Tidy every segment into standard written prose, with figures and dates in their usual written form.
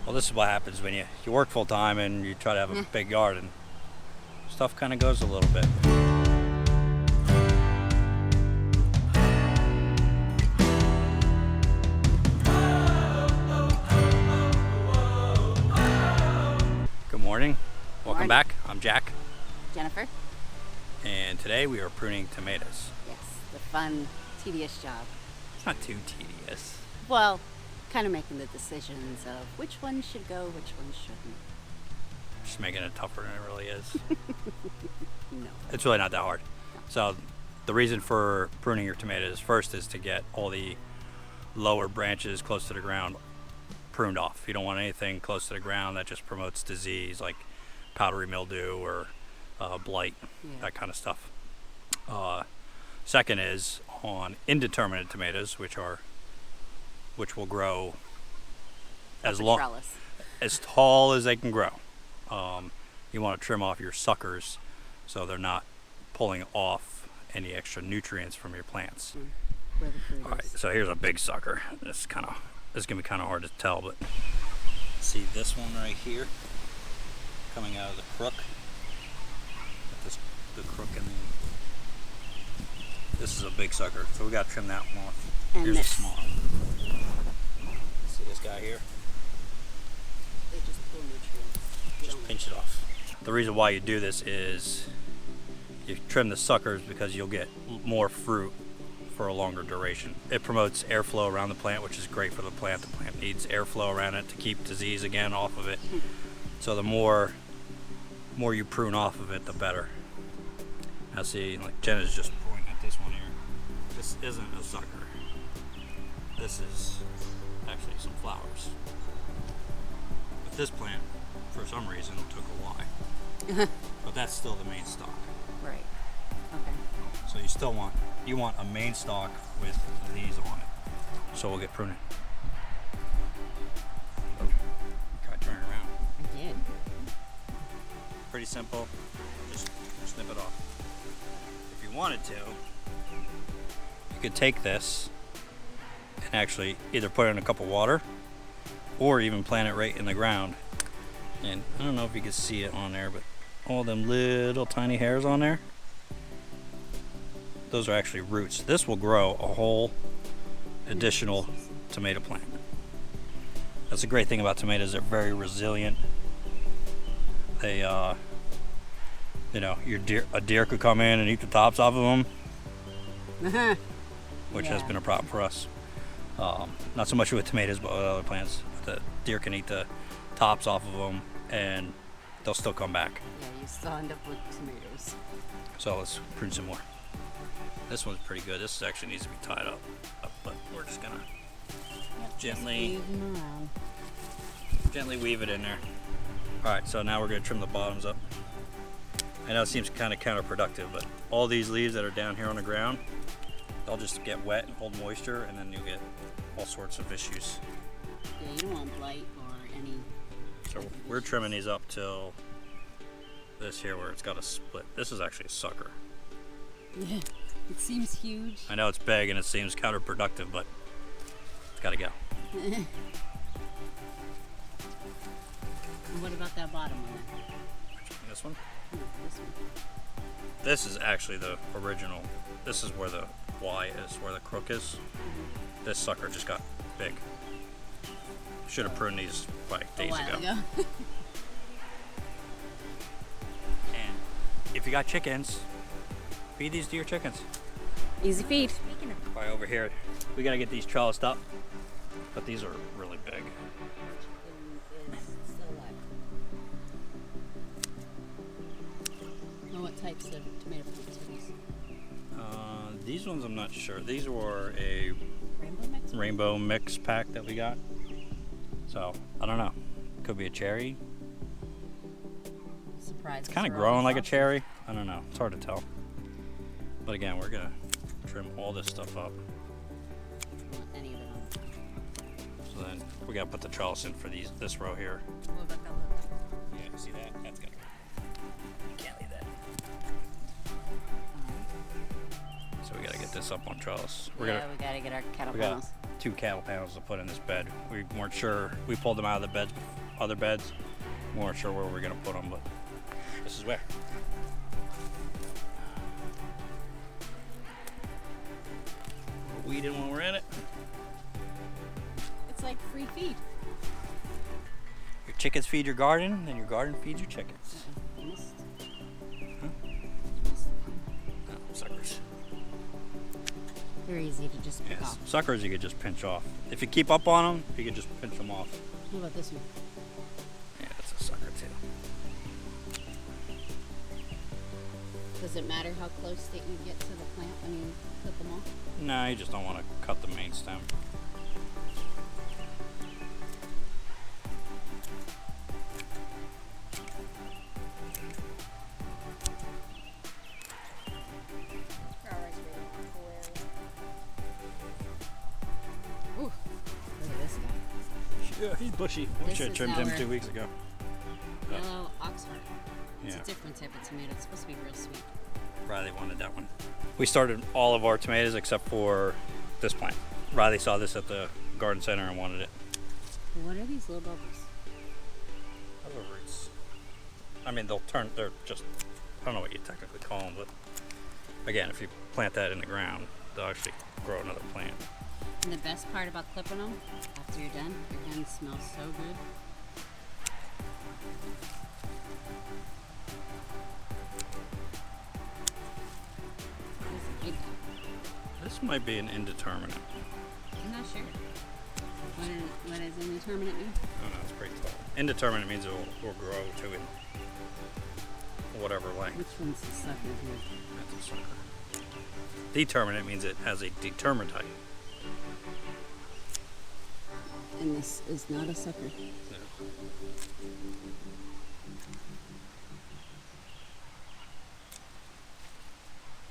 Well, this is what happens when you work full time and you try to have a big yard, and stuff kind of goes a little bit. Good morning. Welcome back. I'm Jack. Jennifer. And today we are pruning tomatoes. Yes, the fun, tedious job. It's not too tedious. Well, kind of making the decisions of which one should go, which one shouldn't. Just making it tougher than it really is. No. It's really not that hard. So the reason for pruning your tomatoes first is to get all the lower branches close to the ground pruned off. You don't want anything close to the ground that just promotes disease like powdery mildew or blight, that kind of stuff. Second is on indeterminate tomatoes, which will grow as tall as they can grow. You want to trim off your suckers so they're not pulling off any extra nutrients from your plants. All right, so here's a big sucker. This is gonna be kind of hard to tell, but see this one right here coming out of the crook. The crook in the. This is a big sucker, so we got to trim that one off. And here's a small one. See this guy here? They just pull nutrients. Just pinch it off. The reason why you do this is you trim the suckers because you'll get more fruit for a longer duration. It promotes airflow around the plant, which is great for the plant. The plant needs airflow around it to keep disease again off of it. So the more you prune off of it, the better. Now see, like Jenna's just pointing at this one here. This isn't a sucker. This is actually some flowers. But this plant, for some reason, took a Y. But that's still the main stalk. Right. Okay. So you want a main stalk with these on it. So we'll get pruning. Oh, try turning around. I did. Pretty simple. Just snip it off. If you wanted to, you could take this and actually either put it in a cup of water or even plant it right in the ground. And I don't know if you can see it on there, but all them little tiny hairs on there, those are actually roots. This will grow a whole additional tomato plant. That's a great thing about tomatoes. They're very resilient. They, a deer could come in and eat the tops off of them, which has been a problem for us. Not so much with tomatoes, but with other plants. The deer can eat the tops off of them, and they'll still come back. Yeah, you still end up with tomatoes. So let's prune some more. This one's pretty good. This actually needs to be tied up, but we're just gonna gently weave it in there. All right, so now we're gonna trim the bottoms up. I know it seems kind of counterproductive, but all these leaves that are down here on the ground, they'll just get wet and hold moisture, and then you'll get all sorts of issues. Yeah, you don't want blight or any. So we're trimming these up till this here where it's got a split. This is actually a sucker. Yeah, it seems huge. I know it's big and it seems counterproductive, but it's gotta go. And what about that bottom one? This one? No, this one. This is actually the original. This is where the Y is, where the crook is. This sucker just got big. Should have pruned these like days ago. And if you got chickens, feed these to your chickens. Easy feed. Right over here, we gotta get these trellised up, but these are really big. What types of tomato plants are these? These ones I'm not sure. These were a Rainbow mix? mix pack that we got. So I don't know. Could be a cherry. Surprise. It's kind of growing like a cherry. I don't know. It's hard to tell. But again, we're gonna trim all this stuff up. Any of it on. So then we gotta put the trellis in for this row here. What about that little? Yeah, see that? That's gotta go. Can't leave that. So we gotta get this up on trellis. We gotta get our cattle we panels. got 2 cattle panels to put in this bed. We weren't sure. We pulled them out of the beds, other beds. We weren't sure where we were gonna put them, but this is where. We're weeding when we're in it. It's like free feed. Your chickens feed your garden, and your garden feeds your chickens. Huh? No, suckers. They're easy to just pick Yes, off. suckers you could just pinch off. If you keep up on them, you can just pinch them off. What about this one? Yeah, that's a sucker too. Does it matter how close that you get to the plant when you clip them off? No, you just don't want to cut the main stem. Ooh, look at this guy. Yeah, he's bushy. We This should have is trimmed how him we're- 2 weeks ago. Yellow Oxford. It's Yeah. a different type of tomato. It's supposed to be real sweet. Riley wanted that one. We started all of our tomatoes except for this plant. Riley saw this at the garden center and wanted it. What are these little bubbles? Other roots. I mean, they're just, I don't know what you technically call them, but again, if you plant that in the ground, they'll actually grow another plant. And the best part about clipping them, after you're done, your hands smell so good. There's a big guy. This might be an indeterminate. I'm not sure. What does indeterminate mean? Oh no, it's pretty tall. Indeterminate means it will grow to in whatever length. Which one's the sucker here? That's a sucker. Determinate means it has a determined height. And this is not a sucker. Yeah.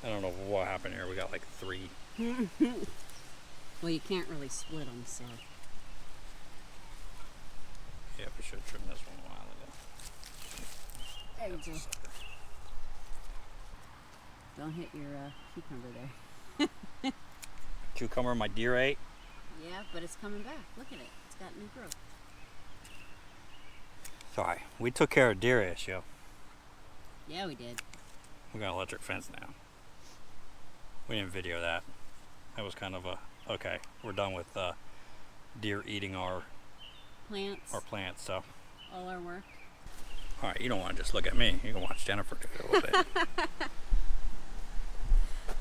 I don't know what happened here. We got like 3. Well, you can't really split them, so. Yeah, we should have trimmed this one a while ago. There you That's a go. sucker. Don't hit your cucumber there. Cucumber my deer ate. Yeah, but it's coming back. Look at it. It's got new growth. Sorry, we took care of deer issue. Yeah, we did. We got an electric fence now. We didn't video that. That was kind of a, okay, we're done with deer eating our plants, so. All our work. All right, you don't want to just look at me. You can watch Jennifer do it a little bit.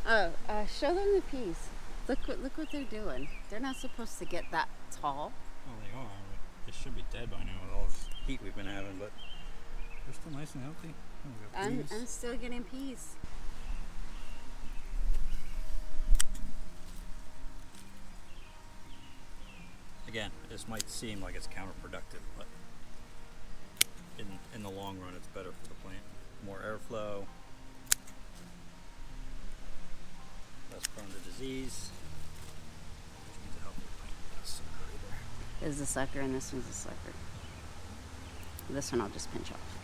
Oh, show them the peas. Look what they're doing. They're not supposed to get that tall. Well, they are, but they should be dead by now with all this heat we've been having, but they're still nice and healthy. Oh, we got I'm peas. still getting peas. Again, this might seem like it's counterproductive, but in the long run, it's better for the plant. More airflow, less prone to disease, which means a healthy plant. That's sucker either. There's a sucker and this one's a sucker. This one I'll just pinch off.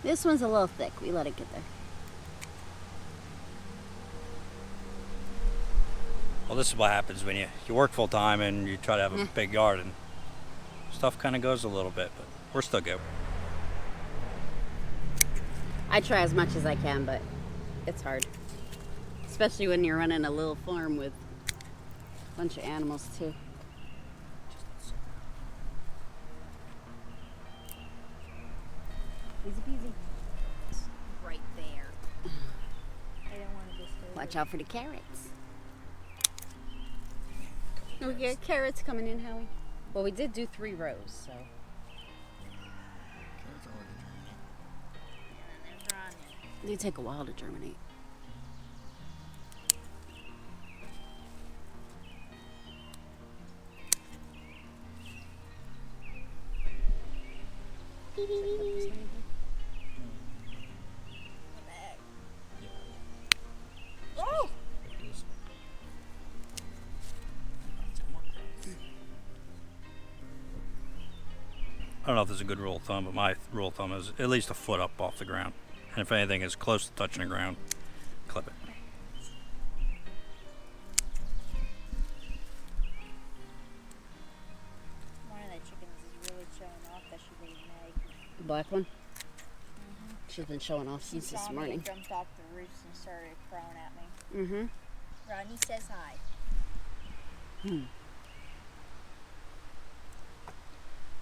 This one's a little thick. We let it get there. Well, this is what happens when you work full time and you try to have a big garden. Stuff kind of goes a little bit, but we're still good. I try as much as I can, but it's hard. Especially when you're running a little farm with a bunch of animals too. Easy peasy. Right there. I don't want to disturb Watch it. out for the carrots. We get carrots coming in, Howie. Well, we did do 3 rows, so. They take a while to germinate. Oh! I don't know if this is a good rule of thumb, but my rule of thumb is at least a foot up off the ground. And if anything is close to touching the ground, clip it. The black one? She's been showing off She since saw this me morning. and jumped off the roof and started throwing at me. Mm-hmm. Rodney says hi.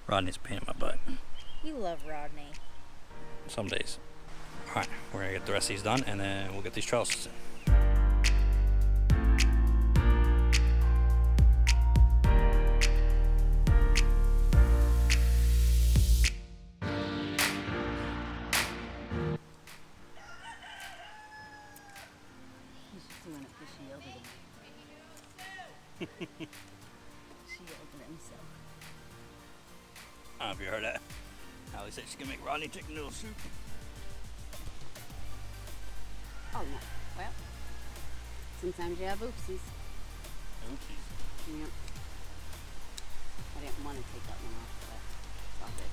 Rodney's a pain in my butt. You love Rodney. Some days. Alright, we're gonna get the rest of these done and then we'll get these trellises in. He's just doing it because she yelled at him. She yelled at him, so. I don't know if you heard that. Allie said she's gonna make Rodney chicken noodle soup. Oh, no. Well, sometimes you have oopsies. Oopsies. Yep. I didn't want to take that one off, but it's all good.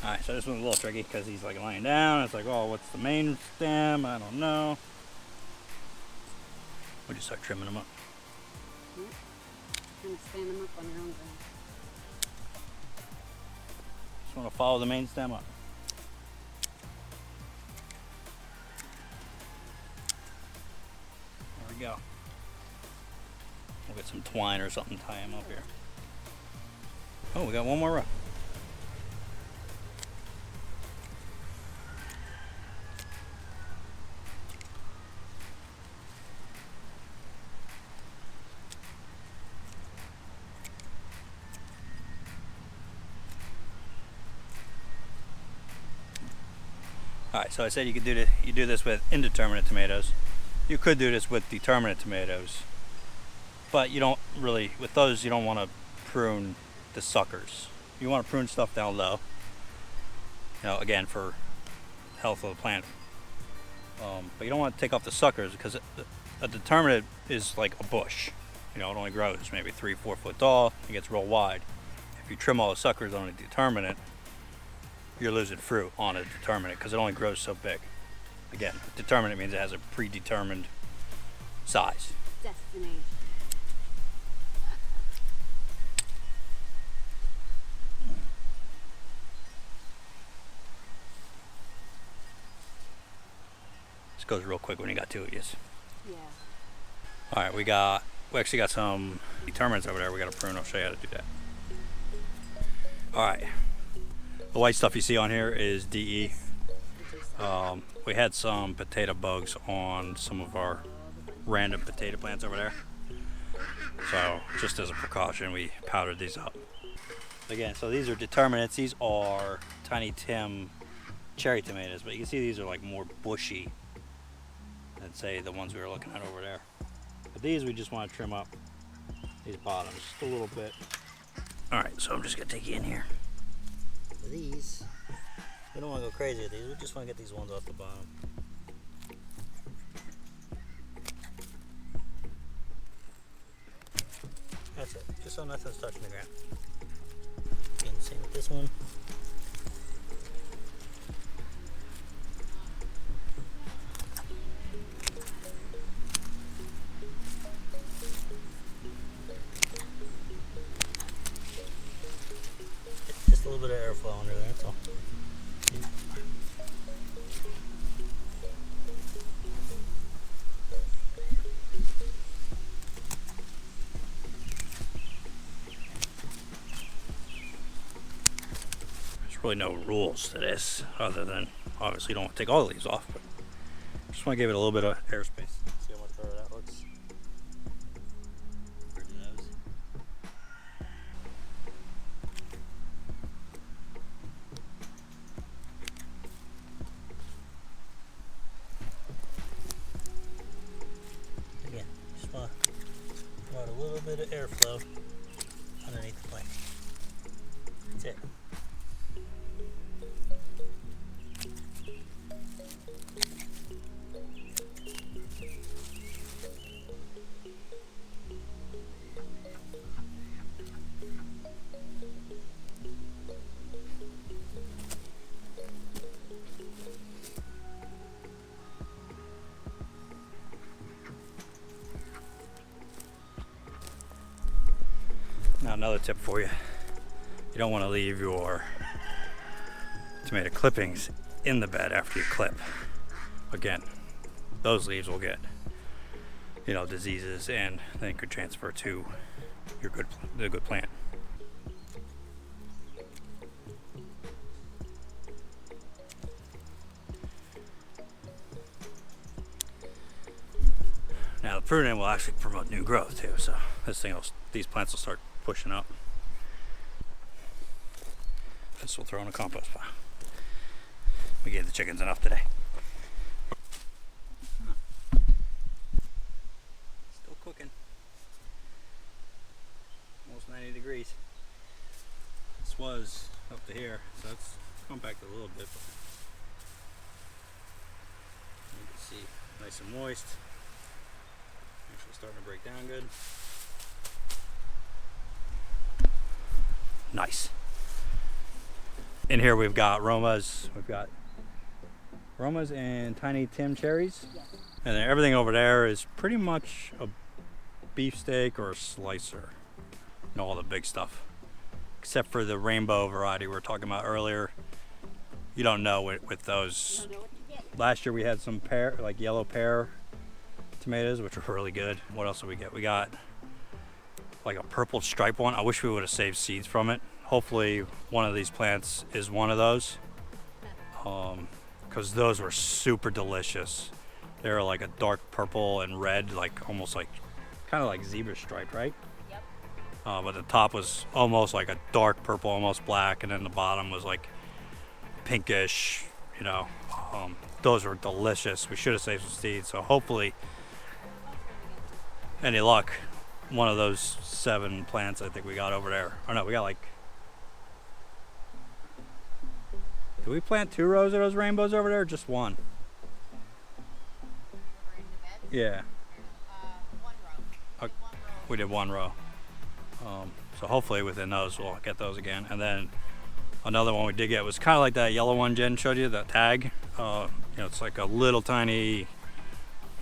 Alright, so this one's a little tricky because he's like lying down. It's like, oh, what's the main stem? I don't know. We'll just start trimming them up. Yep. Kind of stand them up on your own ground. Just want to follow the main stem up. There we go. We'll get some twine or something, tie him up here. Oh, we got one more row. Alright, so I said you could do this with indeterminate tomatoes. You could do this with determinate tomatoes. But you don't really, with those, you don't want to prune the suckers. You want to prune stuff down low. You know, again, for health of the plant. But you don't want to take off the suckers because a determinate is like a bush. You know, it only grows maybe 3-4 foot tall. It gets real wide. If you trim all the suckers on a determinate, you're losing fruit on a determinate because it only grows so big. Again, determinate means it has a predetermined size. Destination. This goes real quick when you got two of these. Yeah. All right, we actually got some determinants over there. We got to prune. I'll show you how to do that. All right, the white stuff you see on here is DE. We had some potato bugs on some of our random potato plants over there. So just as a precaution, we powdered these up. Again, so these are determinants. These are Tiny Tim cherry tomatoes, but you can see these are like more bushy than say the ones we were looking at over there. But these we just want to trim up these bottoms just a little bit. All right, so I'm just gonna take you in here. For these, we don't want to go crazy with these. We just want to get these ones off the bottom. That's it, just so nothing's touching the ground. Again, same with this one. Just a little bit of airflow under there, that's all. There's really no rules to this, other than obviously you don't want to take all of these off, but just want to give it a little bit of airspace. See how much better that looks. Again, just want to provide a little bit of airflow underneath the plant. That's it. Another tip for you. You don't want to leave your tomato clippings in the bed after you clip. Again, those leaves will get, you know, diseases and then could transfer to the good plant. Now the pruning will actually promote new growth too, so these plants will start pushing up. This will throw in a compost pile. We gave the chickens enough today. Still cooking. Almost 90 degrees. This was up to here, so it's gone back a little bit. But you can see nice and moist. Actually starting to break down good. Nice. In here we've got Romas. We've got Romas and Tiny Tim cherries. And then everything over there is pretty much a beefsteak or a slicer. You know, all the big stuff. Except for the rainbow variety we were talking about earlier. You don't know with those. Last year we had some pear, like yellow pear tomatoes, which were really good. What else did we get? We got like a purple stripe one. I wish we would have saved seeds from it. Hopefully one of these plants is one of those, because those were super delicious. They were like a dark purple and red, like almost like kind of like zebra stripe, right? Yep. But the top was almost like a dark purple, almost black, and then the bottom was like pinkish, you know. Those were delicious. We should have saved some seeds, so hopefully, any luck, one of those 7 plants I think we got over there. Or no, we got like, did we plant 2 rows of those rainbows over there or just one? Over in the bed? Yeah. 1 row. Okay. 1 row. We did 1 row. So hopefully within those we'll get those again. And then another one we did get was kind of like that yellow one Jen showed you, that tag. You know, it's like a little tiny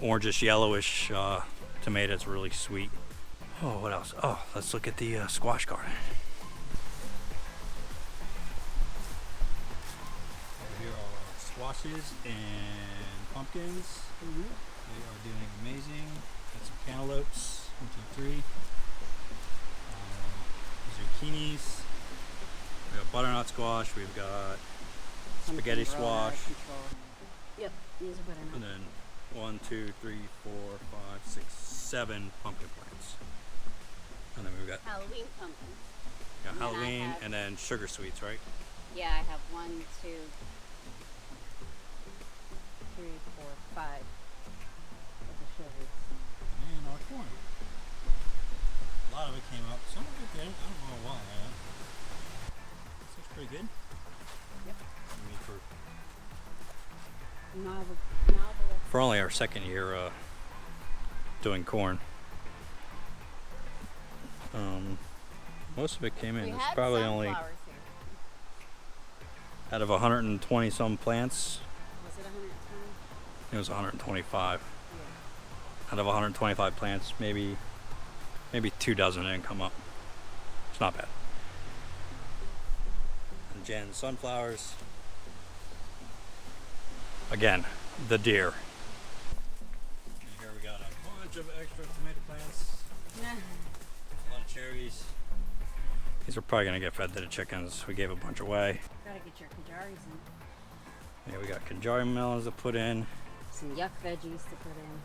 orangish yellowish tomato. It's really sweet. Oh, what else? Oh, let's look at the squash garden. Here are squashes and pumpkins. They are doing amazing. Got some cantaloupes, 1, 2, 3. Zucchinis. We got butternut squash. We've got spaghetti squash. Yep, these are butternut. And then 1, 2, 3, 4, 5, 6, 7 pumpkin plants. And then we've got Halloween pumpkins. yeah, And then I Halloween have- and then sugar sweets, right? Yeah, I have 1, 2, 3, 4, 5 of the sugars. And our corn. A lot of it came up. Some of it didn't. I don't know why. This looks pretty good. Yep. I mean, Novel. for only our second year doing corn. Most of it came in. We It's had probably only sunflowers here. out of 120 some plants. Was it 120? It was 125. Yeah. Out of 125 plants, maybe 2 dozen didn't come up. It's not bad. And Jen's sunflowers. Again, the deer. And here we got a bunch of extra tomato plants. A lot of cherries. These are probably gonna get fed to the chickens. We gave a bunch away. Gotta get your kajaris in. Yeah, we got Kanjari melons to put in. Some yuck veggies to put in.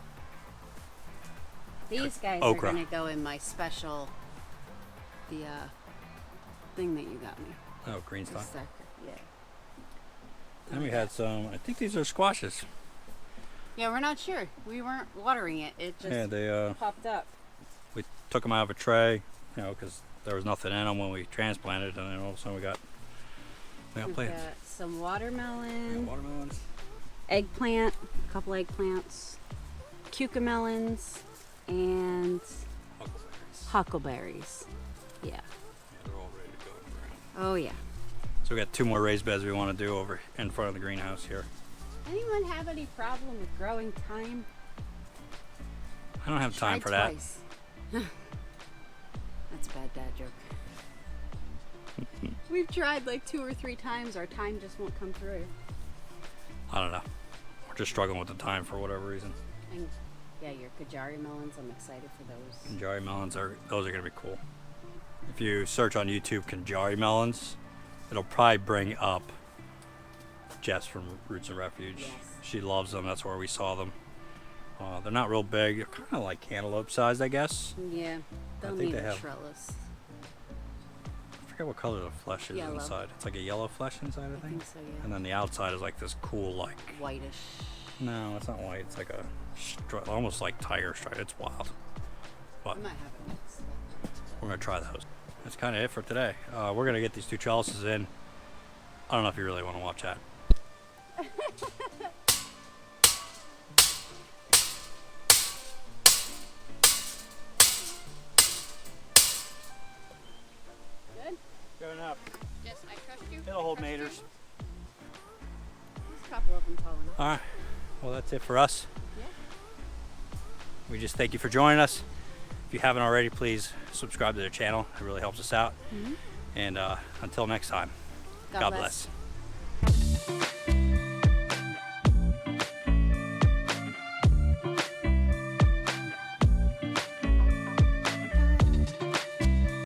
These guys Okra. are gonna go in my special, the thing that you got me. Oh, green The stock. sucker, yeah. Then we had some, I think these are squashes. Yeah, we're not sure. We weren't watering it. It just Yeah, they popped up. we took them out of a tray, you know, because there was nothing in them when we transplanted, and then all of a sudden we got We've plants. got some We watermelon, got watermelons. eggplant, a couple eggplants, cucamelons, and Huckleberries. huckleberries. Yeah. Yeah, they're all ready to go in the ground. Oh yeah. So we got 2 more raised beds we want to do over in front of the greenhouse here. Anyone have any problem with growing thyme? I don't have time Tried for that. twice. That's a bad dad joke. We've tried like 2 or 3 times. Our time just won't come through. I don't know. We're just struggling with the time for whatever reason. And yeah, your Kajari melons, I'm excited for those. Kanjari melons those are gonna be cool. If you search on YouTube Kanjari melons, it'll probably bring up Jess from Roots and Refuge. Yes. She loves them. That's where we saw them. They're not real big. They're kind of like cantaloupe sized, I guess. Yeah, they'll think need they a have- trellis. I forget what color the flesh is Yellow. inside. It's like a yellow flesh inside, I I think. think so, yeah. And then the outside is like this cool, like, Whitish. no, it's not white. It's like a almost like tiger stripe. It's wild. I But might have it mixed. we're gonna try those. That's kind of it for today. We're gonna get these 2 trellises in. I don't know if you really want to watch that. Good? Good enough. Just, I trust you. It'll hold Trust you. maters. There's a couple of them tall enough. All right. Well, that's it for us. Yeah. We just thank you for joining us. If you haven't already, please subscribe to the channel. It really helps us out. And until next time, God bless.